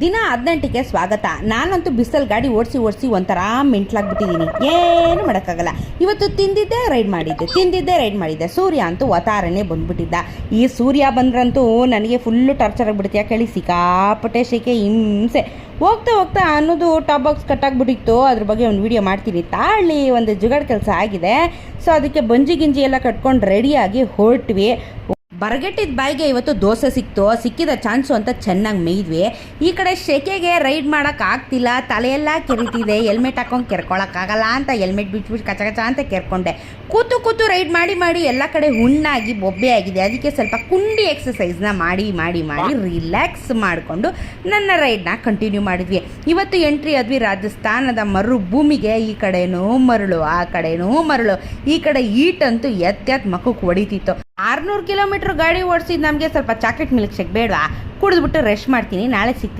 ದಿನ 18ಕ್ಕೆ ಸ್ವಾಗತ. ನಾನಂತೂ ಬಿಸಿಲು ಗಾಡಿ ಓಡಿಸಿ ಒಂಥರ ಮೆಂಟ್ಲಾಗ್ಬಿಟ್ಟಿದ್ದೀನಿ. ಏನು ಮಾಡೋಕ್ಕಾಗಲ್ಲ. ಇವತ್ತು ತಿಂದಿದ್ದೆ ರೈಡ್ ಮಾಡಿದ್ದೆ. ಸೂರ್ಯ ಅಂತೂ ವತಾರನೇ ಬಂದ್ಬಿಟ್ಟಿದ್ದ. ಈ ಸೂರ್ಯ ಬಂದ್ರಂತೂ ನನಗೆ ಫುಲ್ಲು ಟಾರ್ಚರ್ ಆಗಿಬಿಡುತ್ತೆ. ಯಾಕೆ ಹೇಳಿ, ಸಿಕ್ಕಾಪಟ್ಟೆ ಶೆಕೆ, ಹಿಂಸೆ. ಹೋಗ್ತಾ ಅನ್ನೋದು ಟಾಪ್ ಬಾಕ್ಸ್ ಕಟ್ಟಾಗ್ಬಿಟ್ಟಿತ್ತು. ಅದ್ರ ಬಗ್ಗೆ ಒಂದು ವಿಡಿಯೋ ಮಾಡ್ತೀನಿ ತಾಳಿ. ಒಂದು ಜುಗಾಡ್ ಕೆಲಸ ಆಗಿದೆ. ಸೊ ಅದಕ್ಕೆ ಬಂಜಿ ಗಿಂಜಿ ಎಲ್ಲ ಕಟ್ಕೊಂಡು ರೆಡಿಯಾಗಿ ಹೊರಟ್ವಿ. ಬರಗೆಟ್ಟಿದ್ದ ಬಾಯಿಗೆ ಇವತ್ತು ದೋಸೆ ಸಿಕ್ಕಿದ ಚಾನ್ಸು ಅಂತ ಚೆನ್ನಾಗಿ ಮೇಯ್ದ್ವಿ. ಈ ಕಡೆ ಶೆಕೆಗೆ ರೈಡ್ ಮಾಡೋಕ್ಕಾಗ್ತಿಲ್ಲ, ತಲೆಯೆಲ್ಲ ಕೆರಿತಿದೆ. ಹೆಲ್ಮೆಟ್ ಹಾಕೊಂಡು ಕೆರ್ಕೊಳಕ್ಕಾಗಲ್ಲ ಅಂತ ಹೆಲ್ಮೆಟ್ ಬಿಟ್ಬಿಟ್ಟು ಕಚ ಅಂತ ಕೆರ್ಕೊಂಡೆ. ಕೂತು ರೈಡ್ ಮಾಡಿ ಎಲ್ಲ ಕಡೆ ಹುಣ್ಣಾಗಿ ಬೊಬ್ಬೆ ಆಗಿದೆ. ಅದಕ್ಕೆ ಸ್ವಲ್ಪ ಕುಂಡಿ ಎಕ್ಸಸೈಸ್ನ ಮಾಡಿ ರಿಲ್ಯಾಕ್ಸ್ ಮಾಡಿಕೊಂಡು ನನ್ನ ರೈಡ್ನ ಕಂಟಿನ್ಯೂ ಮಾಡಿದ್ವಿ. ಇವತ್ತು ಎಂಟ್ರಿ ಆದ್ವಿ ರಾಜಸ್ಥಾನದ ಮರು ಭೂಮಿಗೆ. ಈ ಕಡೆನೂ ಮರಳು, ಆ ಕಡೆನೂ ಮರಳು. ಈ ಕಡೆ ಈಟಂತೂ ಎತ್ತ ಮಕ್ಕಕ್ಕೆ ಹೊಡಿತಿತ್ತು. 600 ಕಿಲೋಮೀಟ್ರ್ ಗಾಡಿ ಓಡಿಸಿದ್ದು ನಮಗೆ ಸ್ವಲ್ಪ ಚಾಕ್ಲೇಟ್ ಮಿಲ್ಕ್ ಶೇಕ್ ಬೇಡವಾ, ಕುಡಿದ್ಬಿಟ್ಟು ರೆಸ್ಟ್ ಮಾಡ್ತೀನಿ. ನಾಳೆ ಸಿಗ್ತೀನಿ.